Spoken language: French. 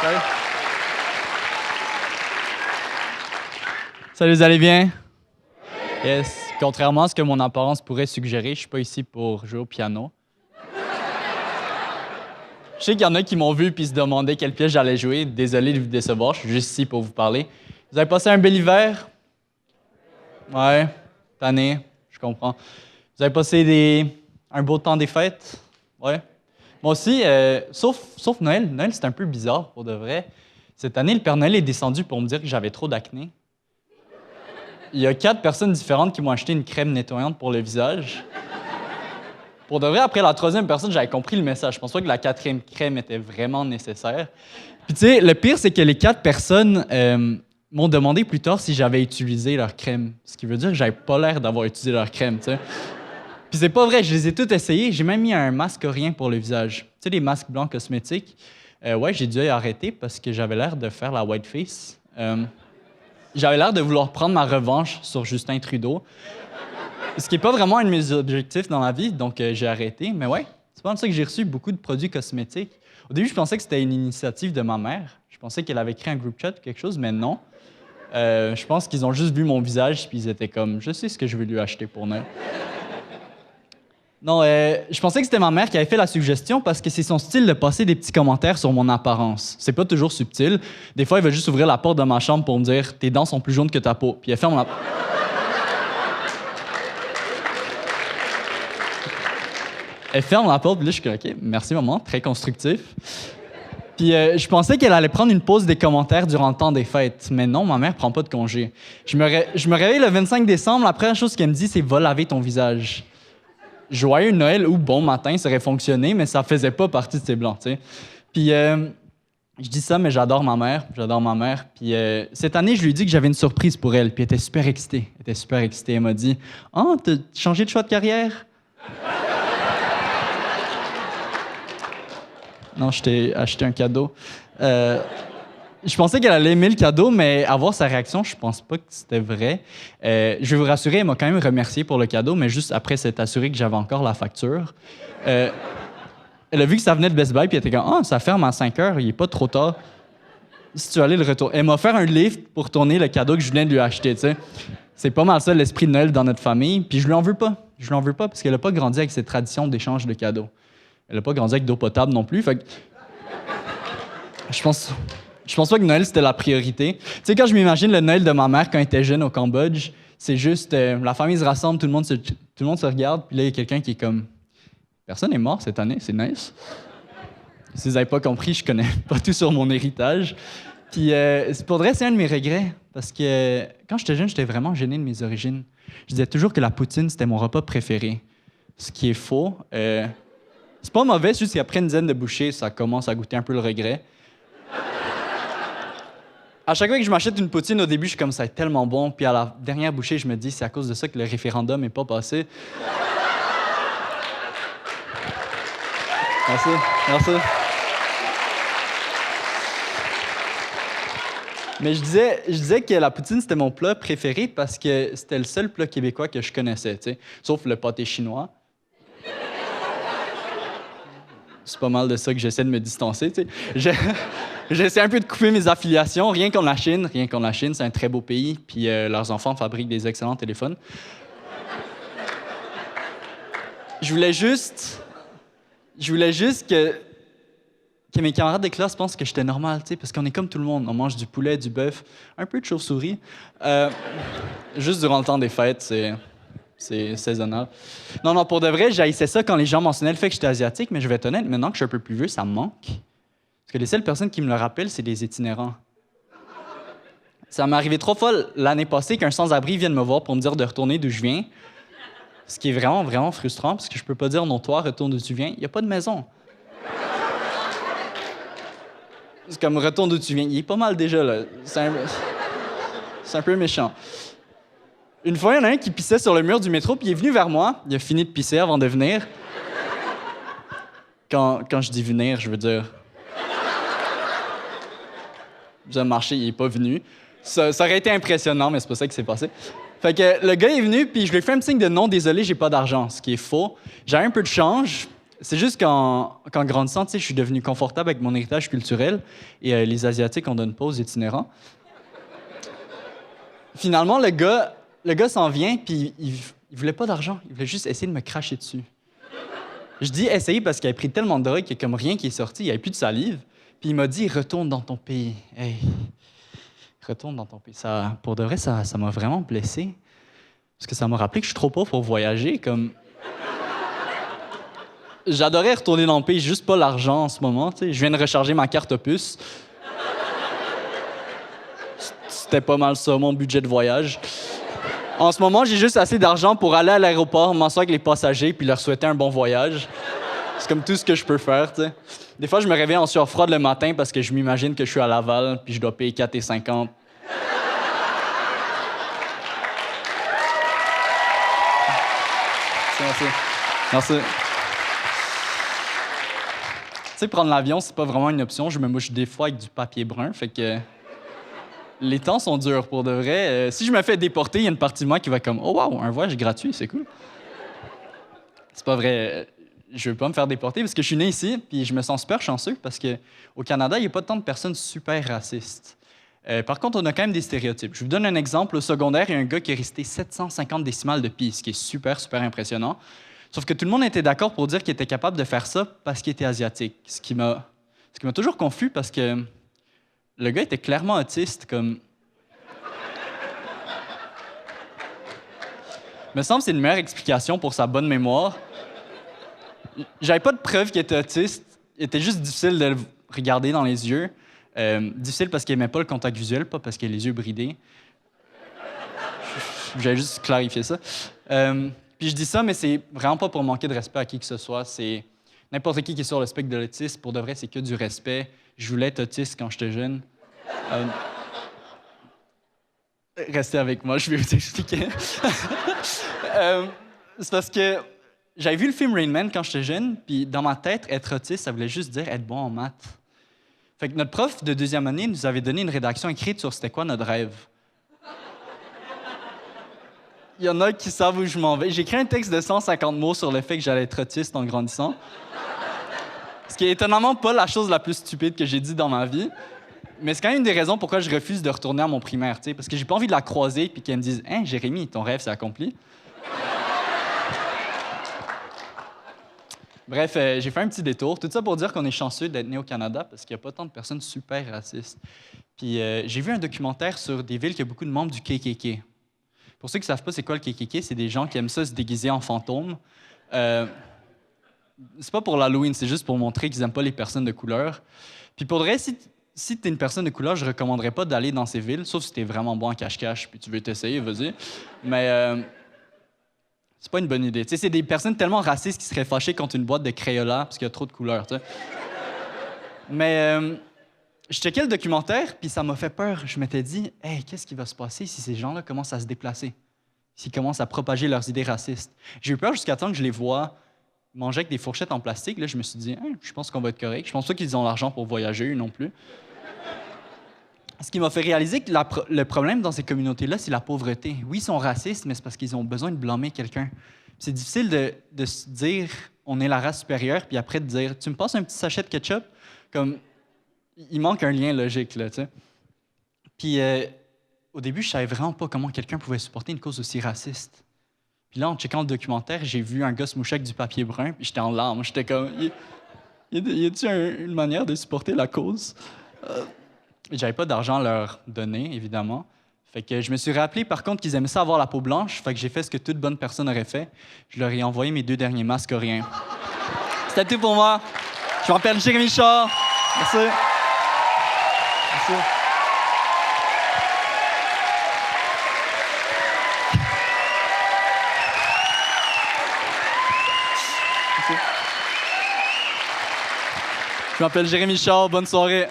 Salut. Salut, vous allez bien? Yes. Contrairement à ce que mon apparence pourrait suggérer, je suis pas ici pour jouer au piano. Je sais qu'il y en a qui m'ont vu puis se demandaient quelle pièce j'allais jouer. Désolé de vous décevoir, je suis juste ici pour vous parler. Vous avez passé un bel hiver? Ouais, tanné, je comprends. Vous avez passé un beau temps des fêtes? Ouais. Moi aussi, sauf Noël. Noël, c'est un peu bizarre pour de vrai. Cette année, le Père Noël est descendu pour me dire que j'avais trop d'acné. Il y a 4 personnes différentes qui m'ont acheté une crème nettoyante pour le visage. Pour de vrai, après la 3e personne, j'avais compris le message. Je pense pas que la 4e crème était vraiment nécessaire. Puis tu sais, le pire, c'est que les 4 personnes m'ont demandé plus tard si j'avais utilisé leur crème. Ce qui veut dire que j'avais pas l'air d'avoir utilisé leur crème, tu sais. Puis c'est pas vrai, je les ai toutes essayées. J'ai même mis un masque rien pour le visage. Tu sais, les masques blancs cosmétiques. Ouais, j'ai dû arrêter parce que j'avais l'air de faire la white face. J'avais l'air de vouloir prendre ma revanche sur Justin Trudeau. Ce qui n'est pas vraiment un de mes objectifs dans la vie, donc j'ai arrêté. Mais ouais, c'est pas comme ça que j'ai reçu beaucoup de produits cosmétiques. Au début, je pensais que c'était une initiative de ma mère. Je pensais qu'elle avait créé un group chat ou quelque chose, mais non. Je pense qu'ils ont juste vu mon visage puis ils étaient comme « Je sais ce que je vais lui acheter pour Noël. » Non, je pensais que c'était ma mère qui avait fait la suggestion parce que c'est son style de passer des petits commentaires sur mon apparence. C'est pas toujours subtil. Des fois, elle va juste ouvrir la porte de ma chambre pour me dire « Tes dents sont plus jaunes que ta peau. » Puis elle ferme la... Elle ferme la porte, puis là, je suis comme « OK, merci maman, très constructif. » Puis je pensais qu'elle allait prendre une pause des commentaires durant le temps des fêtes. Mais non, ma mère prend pas de congé. Je me réveille le 25 décembre, la première chose qu'elle me dit, c'est « Va laver ton visage. » Joyeux Noël ou bon matin, ça aurait fonctionné, mais ça faisait pas partie de ses plans, tu sais. Puis je dis ça, mais j'adore ma mère. Puis cette année, je lui ai dit que j'avais une surprise pour elle, puis elle était super excitée. Elle m'a dit « Ah, t'as changé de choix de carrière? » Non, je t'ai acheté un cadeau. Je pensais qu'elle allait aimer le cadeau, mais à voir sa réaction, je pense pas que c'était vrai. Je vais vous rassurer, elle m'a quand même remercié pour le cadeau, mais juste après s'être assurée que j'avais encore la facture. Elle a vu que ça venait de Best Buy, puis elle était comme « Ah, ça ferme à 5 heures, il est pas trop tard. Si tu veux aller le retour. » Elle m'a offert un lift pour retourner le cadeau que je venais de lui acheter, tu sais. C'est pas mal ça, l'esprit de Noël dans notre famille, puis je lui en veux pas. Je lui en veux pas parce qu'elle a pas grandi avec cette tradition d'échange de cadeaux. Elle a pas grandi avec d'eau potable non plus, fait que... Je pense pas que Noël, c'était la priorité. Tu sais, quand je m'imagine le Noël de ma mère quand elle était jeune au Cambodge, c'est juste, la famille se rassemble, tout le monde se regarde, puis là, il y a quelqu'un qui est comme « Personne n'est mort cette année, c'est nice. » Si vous n'avez pas compris, je connais pas tout sur mon héritage. Puis, pour vrai, c'est un de mes regrets, parce que quand j'étais jeune, j'étais vraiment gêné de mes origines. Je disais toujours que la poutine, c'était mon repas préféré. Ce qui est faux. C'est pas mauvais, c'est juste qu'après une dizaine de bouchées, ça commence à goûter un peu le regret. À chaque fois que je m'achète une poutine, au début, je suis comme ça, c'est tellement bon. Puis à la dernière bouchée, je me dis, c'est à cause de ça que le référendum n'est pas passé. Merci. Mais je disais que la poutine, c'était mon plat préféré parce que c'était le seul plat québécois que je connaissais, tu sais. Sauf le pâté chinois. C'est pas mal de ça que j'essaie de me distancer, tu sais. J'essaie un peu de couper mes affiliations. Rien contre la Chine, c'est un très beau pays, puis leurs enfants fabriquent des excellents téléphones. Je voulais juste que mes camarades de classe pensent que j'étais normal, tu sais, parce qu'on est comme tout le monde. On mange du poulet, du bœuf, un peu de chauve-souris. Juste durant le temps des fêtes, c'est saisonnal. Non, pour de vrai, j'haïssais ça quand les gens mentionnaient le fait que j'étais asiatique, mais je vais être honnête, maintenant que je suis un peu plus vieux, ça me manque. Parce que les seules personnes qui me le rappellent, c'est des itinérants. Ça m'est arrivé 3 fois l'année passée qu'un sans-abri vienne me voir pour me dire de retourner d'où je viens. Ce qui est vraiment, vraiment frustrant, parce que je peux pas dire « Non, toi, retourne d'où tu viens. » Il n'y a pas de maison. C'est comme « Retourne d'où tu viens. » Il est pas mal déjà, là. C'est un peu méchant. Une fois, il y en a un qui pissait sur le mur du métro, puis il est venu vers moi. Il a fini de pisser avant de venir. Quand je dis « venir », je veux dire... J'ai marché, il est pas venu. Ça aurait été impressionnant, mais c'est pas ça qui s'est passé. Fait que le gars est venu, puis je lui ai fait un petit signe de « Non, désolé, j'ai pas d'argent », ce qui est faux. J'avais un peu de change. C'est juste qu'en grandissant, tu sais, je suis devenu confortable avec mon héritage culturel et les Asiatiques, on donne pas aux itinérants. Finalement, le gars s'en vient, puis il voulait pas d'argent. Il voulait juste essayer de me cracher dessus. Je dis essayer parce qu'il avait pris tellement de drogue qu'il y a comme rien qui est sorti, il n'y avait plus de salive. Puis il m'a dit, retourne dans ton pays. Hey, retourne dans ton pays. Ça, pour de vrai, ça m'a vraiment blessé. Parce que ça m'a rappelé que je suis trop pauvre pour voyager. Comme... J'adorais retourner dans le pays, juste pas l'argent en ce moment. Tu sais. Je viens de recharger ma carte Opus. C'était pas mal ça, mon budget de voyage. En ce moment, j'ai juste assez d'argent pour aller à l'aéroport, m'asseoir avec les passagers puis leur souhaiter un bon voyage. C'est comme tout ce que je peux faire, tu sais. Des fois, je me réveille en sueur froide le matin parce que je m'imagine que je suis à Laval puis je dois payer 4,50 $. Merci. Merci. Tu sais, prendre l'avion, c'est pas vraiment une option. Je me mouche des fois avec du papier brun, fait que... Les temps sont durs, pour de vrai. Si je me fais déporter, il y a une partie de moi qui va comme « Oh wow, un voyage gratuit, c'est cool. » C'est pas vrai. Je veux pas me faire déporter parce que je suis né ici, puis je me sens super chanceux parce qu'au Canada, il n'y a pas tant de personnes super racistes. Par contre, on a quand même des stéréotypes. Je vous donne un exemple. Au secondaire, il y a un gars qui est resté 750 décimales de pi, ce qui est super, super impressionnant. Sauf que tout le monde était d'accord pour dire qu'il était capable de faire ça parce qu'il était asiatique. Ce qui m'a toujours confus parce que le gars était clairement autiste, comme... Me semble que c'est une meilleure explication pour sa bonne mémoire. J'avais pas de preuve qu'il était autiste. Il était juste difficile de le regarder dans les yeux. Difficile parce qu'il aimait pas le contact visuel, pas parce qu'il a les yeux bridés. J'avais juste clarifié ça. Puis je dis ça, mais c'est vraiment pas pour manquer de respect à qui que ce soit. C'est n'importe qui est sur le spectre de l'autisme. Pour de vrai, c'est que du respect. Je voulais être autiste quand j'étais jeune. Restez avec moi, je vais vous expliquer. C'est parce que j'avais vu le film Rain Man quand j'étais jeune, puis dans ma tête, être autiste, ça voulait juste dire être bon en maths. Fait que notre prof de deuxième année nous avait donné une rédaction écrite sur c'était quoi notre rêve. Il y en a qui savent où je m'en vais. J'ai écrit un texte de 150 mots sur le fait que j'allais être autiste en grandissant. Ce qui est étonnamment pas la chose la plus stupide que j'ai dit dans ma vie. Mais c'est quand même une des raisons pourquoi je refuse de retourner à mon primaire, tu sais, parce que j'ai pas envie de la croiser puis qu'elle me dise « Hein, Jérémy, ton rêve s'est accompli. » Bref, j'ai fait un petit détour. Tout ça pour dire qu'on est chanceux d'être né au Canada parce qu'il n'y a pas tant de personnes super racistes. Puis j'ai vu un documentaire sur des villes qui ont beaucoup de membres du KKK. Pour ceux qui ne savent pas c'est quoi le KKK, c'est des gens qui aiment ça se déguiser en fantômes. C'est pas pour l'Halloween, c'est juste pour montrer qu'ils n'aiment pas les personnes de couleur. Puis pour de vrai, si tu es une personne de couleur, je ne recommanderais pas d'aller dans ces villes, sauf si tu es vraiment bon en cache-cache puis tu veux t'essayer, vas-y. Mais c'est pas une bonne idée. Tu sais, c'est des personnes tellement racistes qui seraient fâchées contre une boîte de Crayola parce qu'il y a trop de couleurs, tu sais. Mais je checkais le documentaire, puis ça m'a fait peur. Je m'étais dit, « Hey, qu'est-ce qui va se passer si ces gens-là commencent à se déplacer? S'ils commencent à propager leurs idées racistes? » J'ai eu peur jusqu'à temps que je les vois manger avec des fourchettes en plastique. Là, je me suis dit, je pense qu'on va être correct. Je pense pas qu'ils ont l'argent pour voyager, eux non plus. Ce qui m'a fait réaliser que le problème dans ces communautés-là, c'est la pauvreté. Oui, ils sont racistes, mais c'est parce qu'ils ont besoin de blâmer quelqu'un. C'est difficile de se dire, on est la race supérieure, puis après de dire, tu me passes un petit sachet de ketchup? Comme, il manque un lien logique, là, tu sais. Puis, au début, je savais vraiment pas comment quelqu'un pouvait supporter une cause aussi raciste. Puis là, en checkant le documentaire, j'ai vu un gars se moucher avec du papier brun, puis j'étais en larmes. J'étais comme, y a-t-il une manière de supporter la cause? J'avais pas d'argent à leur donner, évidemment. Fait que je me suis rappelé, par contre, qu'ils aimaient ça avoir la peau blanche. Fait que j'ai fait ce que toute bonne personne aurait fait. Je leur ai envoyé mes 2 derniers masques coréens. C'était tout pour moi. Je m'appelle Jérémy Char. Merci. Merci. Je m'appelle Jérémy Char. Bonne soirée.